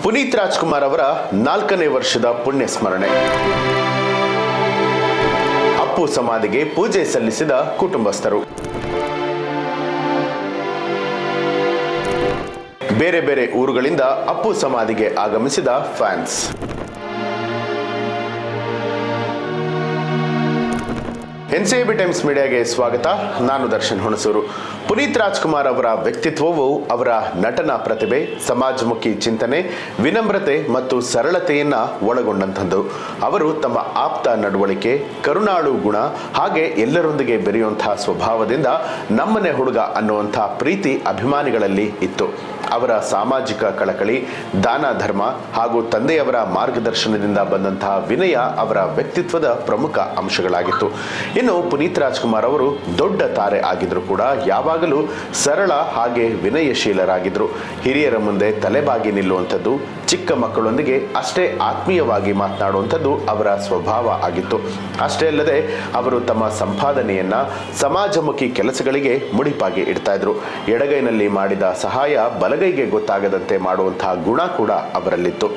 ಪುನೀತ್ ರಾಜ್ಕುಮಾರ್ ಅವರ 4ನೇ ವರ್ಷದ ಪುಣ್ಯ ಸ್ಮರಣೆ. ಅಪ್ಪು ಸಮಾಧಿಗೆ ಪೂಜೆ ಸಲ್ಲಿಸಿದ ಕುಟುಂಬಸ್ಥರು. ಬೇರೆ ಬೇರೆ ಊರುಗಳಿಂದ ಅಪ್ಪು ಸಮಾಧಿಗೆ ಆಗಮಿಸಿದ ಫ್ಯಾನ್ಸ್. ಎನ್ಸಿಬಿ ಟೈಮ್ಸ್ ಮೀಡಿಯಾಗೆ ಸ್ವಾಗತ. ನಾನು ದರ್ಶನ್ ಹುಣಸೂರು. ಪುನೀತ್ ರಾಜ್ಕುಮಾರ್ ಅವರ ವ್ಯಕ್ತಿತ್ವವು ಅವರ ನಟನಾ ಪ್ರತಿಭೆ, ಸಮಾಜಮುಖಿ ಚಿಂತನೆ, ವಿನಮ್ರತೆ ಮತ್ತು ಸರಳತೆಯನ್ನ ಒಳಗೊಂಡಂಥದ್ದು. ಅವರು ತಮ್ಮ ಆಪ್ತ ನಡವಳಿಕೆ, ಕರುಣಾಳು ಗುಣ ಹಾಗೆ ಎಲ್ಲರೊಂದಿಗೆ ಬೆರೆಯುವಂತಹ ಸ್ವಭಾವದಿಂದ ನಮ್ಮನೆ ಹುಡುಗ ಅನ್ನುವಂಥ ಪ್ರೀತಿ ಅಭಿಮಾನಿಗಳಲ್ಲಿ ಇತ್ತು. ಅವರ ಸಾಮಾಜಿಕ ಕಳಕಳಿ, ದಾನ ಧರ್ಮ ಹಾಗೂ ತಂದೆಯವರ ಮಾರ್ಗದರ್ಶನದಿಂದ ಬಂದಂತಹ ವಿನಯ ಅವರ ವ್ಯಕ್ತಿತ್ವದ ಪ್ರಮುಖ ಅಂಶಗಳಾಗಿತ್ತು. ಇನ್ನು ಪುನೀತ್ ರಾಜ್ಕುಮಾರ್ ಅವರು ದೊಡ್ಡ ತಾರೆ ಆಗಿದ್ರು ಕೂಡ ಯಾವಾಗಲೂ ಸರಳ ಹಾಗೆ ವಿನಯಶೀಲರಾಗಿದ್ರು. ಹಿರಿಯರ ಮುಂದೆ ತಲೆಬಾಗಿ ನಿಲ್ಲುವಂಥದ್ದು, ಚಿಕ್ಕ ಮಕ್ಕಳೊಂದಿಗೆ ಅಷ್ಟೇ ಆತ್ಮೀಯವಾಗಿ ಮಾತನಾಡುವಂಥದ್ದು ಅವರ ಸ್ವಭಾವ ಆಗಿತ್ತು. ಅಷ್ಟೇ ಅಲ್ಲದೆ ಅವರು ತಮ್ಮ ಸಂಪಾದನೆಯನ್ನ ಸಮಾಜಮುಖಿ ಕೆಲಸಗಳಿಗೆ ಮುಡಿಪಾಗಿ ಇಡ್ತಾ ಇದ್ರು. ಎಡಗೈನಲ್ಲಿ ಮಾಡಿದ ಸಹಾಯ ಬಲಗೈಗೆ ಗೊತ್ತಾಗದಂತೆ ಮಾಡುವಂತಹ ಗುಣ ಕೂಡ ಅವರಲ್ಲಿತ್ತು.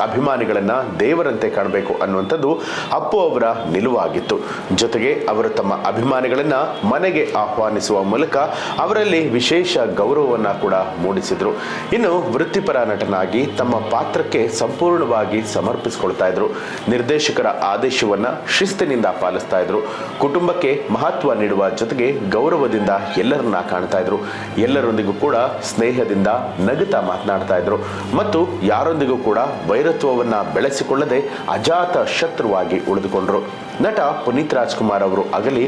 ಅಭಿಮಾನಿಗಳನ್ನ ದೇವರಂತೆ ಕಾಣಬೇಕು ಅನ್ನುವಂಥದ್ದು ಅಪ್ಪು ಅವರ ನಿಲುವಾಗಿತ್ತು. ಜೊತೆಗೆ ಅವರು ತಮ್ಮ ಅಭಿಮಾನಿಗಳನ್ನ ಮನೆಗೆ ಆಹ್ವಾನಿಸುವ ಮೂಲಕ ಅವರಲ್ಲಿ ವಿಶೇಷ ಗೌರವವನ್ನ ಕೂಡ ಮೂಡಿಸಿದ್ರು. ಇನ್ನು ವೃತ್ತಿಪರ ನಟನಾಗಿ ತಮ್ಮ ಪಾತ್ರಕ್ಕೆ ಸಂಪೂರ್ಣವಾಗಿ ಸಮರ್ಪಿಸಿಕೊಳ್ತಾ ಇದ್ರು. ನಿರ್ದೇಶಕರ ಆದೇಶವನ್ನ ಶಿಸ್ತಿನಿಂದ ಪಾಲಿಸ್ತಾ ಇದ್ರು. ಕುಟುಂಬಕ್ಕೆ ಮಹತ್ವ ನೀಡುವ ಜೊತೆಗೆ ಗೌರವದಿಂದ ಎಲ್ಲರನ್ನ ಕಾಣ್ತಾ ಇದ್ರು. ಎಲ್ಲರೊಂದಿಗೂ ಕೂಡ ಸ್ನೇಹದಿಂದ ನಗುತ್ತಾ ಮಾತನಾಡ್ತಾ ಇದ್ರು ಮತ್ತು ಯಾರೊಂದಿಗೂ ಕೂಡ ವೈರತ್ವವನ್ನ ಬೆಳೆಸಿಕೊಳ್ಳದೆ ಅಜಾತ ಶತ್ರುವಾಗಿ ಉಳಿದುಕೊಂಡ್ರು. ನಟ ಪುನೀತ್ ರಾಜ್ಕುಮಾರ್ ಅವರು ಅಗಲಿ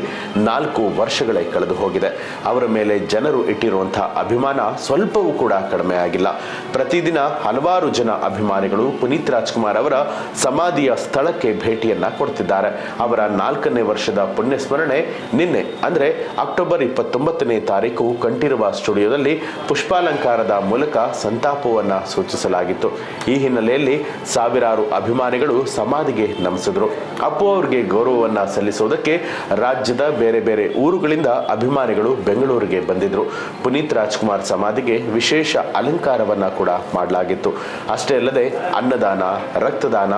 4 ವರ್ಷಗಳೇ ಕಳೆದು ಹೋಗಿದೆ. ಅವರ ಮೇಲೆ ಜನರು ಇಟ್ಟಿರುವಂತಹ ಅಭಿಮಾನ ಸ್ವಲ್ಪವೂ ಕೂಡ ಕಡಿಮೆ ಆಗಿಲ್ಲ. ಪ್ರತಿದಿನ ಹಲವಾರು ಜನ ಅಭಿಮಾನಿಗಳು ಪುನೀತ್ ರಾಜ್ಕುಮಾರ್ ಅವರ ಸಮಾಧಿಯ ಸ್ಥಳಕ್ಕೆ ಭೇಟಿಯನ್ನ ಕೊಡ್ತಿದ್ದಾರೆ. ಅವರ 4ನೇ ವರ್ಷದ ಪುಣ್ಯ ಸ್ಮರಣೆ ನಿನ್ನೆ ಅಂದ್ರೆ ಅಕ್ಟೋಬರ್ 29ನೇ ತಾರೀಕು ಕಂಠೀರವ ಸ್ಟುಡಿಯೋದಲ್ಲಿ ಪುಷ್ಪಾಲಂಕಾರದ ಮೂಲಕ ಸಂತಾಪವನ್ನ ಸೂಚಿಸಲಾಗಿತ್ತು. ಈ ಹಿನ್ನೆಲೆಯಲ್ಲಿ ಸಾವಿರಾರು ಅಭಿಮಾನಿಗಳು ಸಮಾಧಿಗೆ ನಮಿಸಿದ್ರು. ಅಪ್ಪು ಅವರಿಗೆ ಗೌರವವನ್ನ ಸಲ್ಲಿಸುವುದಕ್ಕೆ ರಾಜ್ಯದ ಬೇರೆ ಬೇರೆ ಊರುಗಳಿಂದ ಅಭಿಮಾನಿಗಳು ಬೆಂಗಳೂರಿಗೆ ಬಂದಿದ್ರು. ಪುನೀತ್ ರಾಜ್ಕುಮಾರ್ ಸಮಾಧಿಗೆ ವಿಶೇಷ ಅಲಂಕಾರವನ್ನ ಕೂಡ ಮಾಡಲಾಗಿತ್ತು. ಅಷ್ಟೇ ಅಲ್ಲದೆ ಅನ್ನದಾನ, ರಕ್ತದಾನ,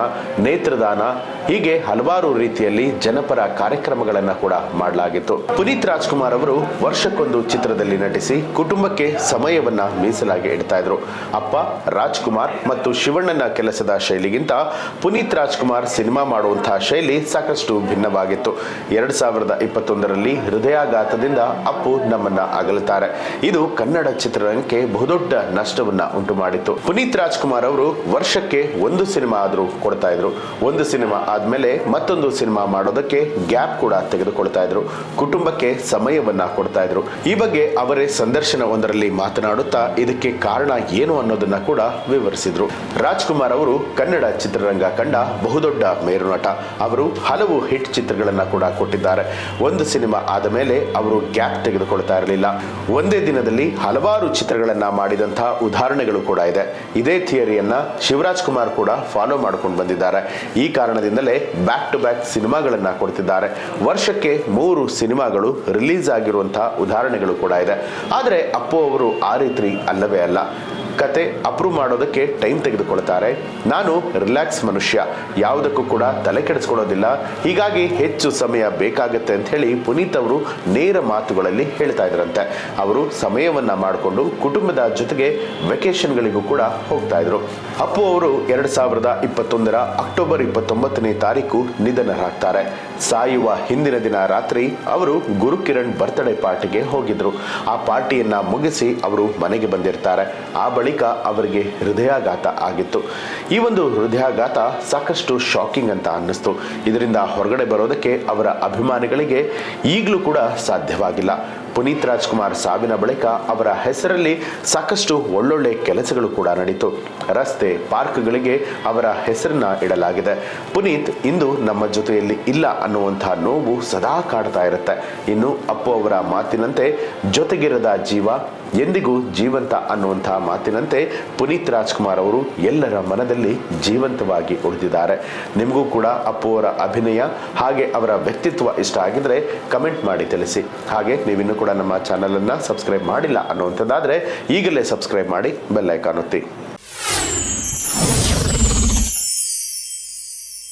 ನೇತ್ರದಾನ ಹೀಗೆ ಹಲವಾರು ರೀತಿಯಲ್ಲಿ ಜನಪರ ಕಾರ್ಯಕ್ರಮಗಳನ್ನ ಕೂಡ ಮಾಡಲಾಗಿತ್ತು. ಪುನೀತ್ ರಾಜ್ಕುಮಾರ್ ಅವರು ವರ್ಷಕ್ಕೊಂದು ಚಿತ್ರದಲ್ಲಿ ನಟಿಸಿ ಕುಟುಂಬಕ್ಕೆ ಸಮಯವನ್ನ ಮೀಸಲಾಗಿ ಇಡ್ತಾ ಇದ್ರು. ಅಪ್ಪ ರಾಜ್ಕುಮಾರ್ ಮತ್ತು ಶಿವಣ್ಣನ ಕೆಲಸದ ಶೈಲಿಗಿಂತ ಪುನೀತ್ ರಾಜ್ಕುಮಾರ್ ಸಿನಿಮಾ ಮಾಡುವಂತಹ ಶೈಲಿ ಸಾಕಷ್ಟು ಭಿನ್ನವಾಗಿತ್ತು. 2021ರಲ್ಲಿ ಹೃದಯಾಘಾತದಿಂದ ಅಪ್ಪು ನಮ್ಮನ್ನ ಅಗಲುತ್ತಾರೆ. ಇದು ಕನ್ನಡ ಚಿತ್ರರಂಗಕ್ಕೆ ಬಹುದೊಡ್ಡ ನಷ್ಟವನ್ನ ಉಂಟು ಮಾಡಿತ್ತು. ಪುನೀತ್ ರಾಜ್ಕುಮಾರ್ ಅವರು ವರ್ಷಕ್ಕೆ ಒಂದು ಸಿನಿಮಾ ಆದ್ರೂ ಕೊಡ್ತಾ ಇದ್ರು. ಒಂದು ಸಿನಿಮಾ ಆದ್ಮೇಲೆ ಮತ್ತೊಂದು ಸಿನಿಮಾ ಮಾಡೋದಕ್ಕೆ ಗ್ಯಾಪ್ ಕೂಡ ತೆಗೆದುಕೊಳ್ತಾ ಇದ್ರು. ಕುಟುಂಬಕ್ಕೆ ಸಮಯವನ್ನ ಕೊಡ್ತಾ ಇದ್ರು. ಈ ಬಗ್ಗೆ ಅವರೇ ಸಂದರ್ಶನ ಒಂದರಲ್ಲಿ ಮಾತನಾಡುತ್ತಾ ಇದಕ್ಕೆ ಕಾರಣ ಏನು ಅನ್ನೋದನ್ನ ಕೂಡ ವಿವರಿಸಿದ್ರು. ರಾಜ್ಕುಮಾರ್ ಅವರು ಕನ್ನಡ ಚಿತ್ರರಂಗ ಕಂಡ ಬಹುದೊಡ್ಡ ಮೇರುನಟ. ಅವರು ಹಲವು ಹಿಟ್ ಚಿತ್ರಗಳನ್ನ ಕೂಡ ಕೊಟ್ಟಿದ್ದಾರೆ. ಒಂದು ಸಿನಿಮಾ ಆದ ಮೇಲೆ ಅವರು ಗ್ಯಾಪ್ ತೆಗೆದುಕೊಳ್ತಾ ಇರಲಿಲ್ಲ. ಒಂದೇ ದಿನದಲ್ಲಿ ಹಲವಾರು ಚಿತ್ರಗಳನ್ನ ಮಾಡಿದಂತಹ ಉದಾಹರಣೆಗಳು ಕೂಡ ಇದೆ. ಇದೇ ಥಿಯರಿಯನ್ನ ಶಿವರಾಜ್ ಕುಮಾರ್ ಕೂಡ ಫಾಲೋ ಮಾಡ್ಕೊಂಡು ಬಂದಿದ್ದಾರೆ. ಈ ಕಾರಣದಿಂದಲೇ ಬ್ಯಾಕ್ ಟು ಬ್ಯಾಕ್ ಸಿನಿಮಾಗಳನ್ನ ಕೊಡ್ತಿದ್ದಾರೆ. ವರ್ಷಕ್ಕೆ 3 ಸಿನಿಮಾಗಳು ರಿಲೀಸ್ ಆಗಿರುವಂತಹ ಉದಾಹರಣೆಗಳು ಕೂಡ ಇದೆ. ಆದರೆ ಅಪ್ಪು ಅವರು ಆ ರೀತಿ ಅಲ್ಲವೇ ಅಲ್ಲ. ಕತೆ ಅಪ್ರೂವ್ ಮಾಡೋದಕ್ಕೆ ಟೈಮ್ ತೆಗೆದುಕೊಳ್ತಾರೆ. ನಾನು ರಿಲ್ಯಾಕ್ಸ್ ಮನುಷ್ಯ, ಯಾವುದಕ್ಕೂ ಕೂಡ ತಲೆ ಕೆಡಿಸ್ಕೊಳ್ಳೋದಿಲ್ಲ, ಹೀಗಾಗಿ ಹೆಚ್ಚು ಸಮಯ ಬೇಕಾಗುತ್ತೆ ಅಂತ ಹೇಳಿ ಪುನೀತ್ ಅವರು ನೇರ ಮಾತುಗಳಲ್ಲಿ ಹೇಳ್ತಾ ಇದ್ರಂತೆ. ಅವರು ಸಮಯವನ್ನ ಮಾಡಿಕೊಂಡು ಕುಟುಂಬದ ಜೊತೆಗೆ ವೆಕೇಶನ್ಗಳಿಗೂ ಕೂಡ ಹೋಗ್ತಾ ಇದ್ರು. ಅಪ್ಪು ಅವರು 2021ರ ಅಕ್ಟೋಬರ್ 29ನೇ ತಾರೀಕು ನಿಧನರಾಗ್ತಾರೆ. ಸಾಯುವ ಹಿಂದಿನ ದಿನ ರಾತ್ರಿ ಅವರು ಗುರುಕಿರಣ್ ಬರ್ತ್ಡೇ ಪಾರ್ಟಿಗೆ ಹೋಗಿದ್ರು. ಆ ಪಾರ್ಟಿಯನ್ನ ಮುಗಿಸಿ ಅವರು ಮನೆಗೆ ಬಂದಿರ್ತಾರೆ. ಆ ಬಳಿಕ ಅವರಿಗೆ ಹೃದಯಾಘಾತ ಆಗಿತ್ತು. ಈ ಒಂದು ಹೃದಯಾಘಾತ ಸಾಕಷ್ಟು ಶಾಕಿಂಗ್ ಅಂತ ಅನ್ನಿಸ್ತು. ಇದರಿಂದ ಹೊರಗಡೆ ಬರೋದಕ್ಕೆ ಅವರ ಅಭಿಮಾನಿಗಳಿಗೆ ಈಗಲೂ ಕೂಡ ಸಾಧ್ಯವಾಗಿಲ್ಲ. ಪುನೀತ್ ರಾಜ್ಕುಮಾರ್ ಸಾವಿನ ಬಳಿಕ ಅವರ ಹೆಸರಲ್ಲಿ ಸಾಕಷ್ಟು ಒಳ್ಳೊಳ್ಳೆ ಕೆಲಸಗಳು ಕೂಡ ನಡೀತು. ರಸ್ತೆ, ಪಾರ್ಕ್ಗಳಿಗೆ ಅವರ ಹೆಸರನ್ನ ಇಡಲಾಗಿದೆ. ಪುನೀತ್ ಇಂದು ನಮ್ಮ ಜೊತೆಯಲ್ಲಿ ಇಲ್ಲ ಅನ್ನುವಂತಹ ನೋವು ಸದಾ ಕಾಡ್ತಾ ಇರುತ್ತೆ. ಇನ್ನು ಅಪ್ಪು ಅವರ ಮಾತಿನಂತೆ ಜೊತೆಗಿರದ ಜೀವ ಎಂದಿಗೂ ಜೀವಂತ ಅನ್ನುವಂತಹ ಮಾತಿನಂತೆ ಪುನೀತ್ ರಾಜ್ಕುಮಾರ್ ಅವರು ಎಲ್ಲರ ಮನದಲ್ಲಿ ಜೀವಂತವಾಗಿ ಉಳಿದಿದ್ದಾರೆ. ನಿಮಗೂ ಕೂಡ ಅಪ್ಪು ಅವರ ಅಭಿನಯ ಹಾಗೆ ಅವರ ವ್ಯಕ್ತಿತ್ವ ಇಷ್ಟ ಆಗಿದ್ರೆ ಕಮೆಂಟ್ ಮಾಡಿ ತಿಳಿಸಿ. ಹಾಗೆ ನೀವಿನ್ನೂ ಕೂಡ ನಮ್ಮ ಚಾನಲ್ ಅನ್ನ ಸಬ್ಸ್ಕ್ರೈಬ್ ಮಾಡಿಲ್ಲ ಅನ್ನುವಂಥದ್ದಾದ್ರೆ ಈಗಲೇ ಸಬ್ಸ್ಕ್ರೈಬ್ ಮಾಡಿ ಬೆಲ್ ಐಕಾನ್ ಒತ್ತಿ.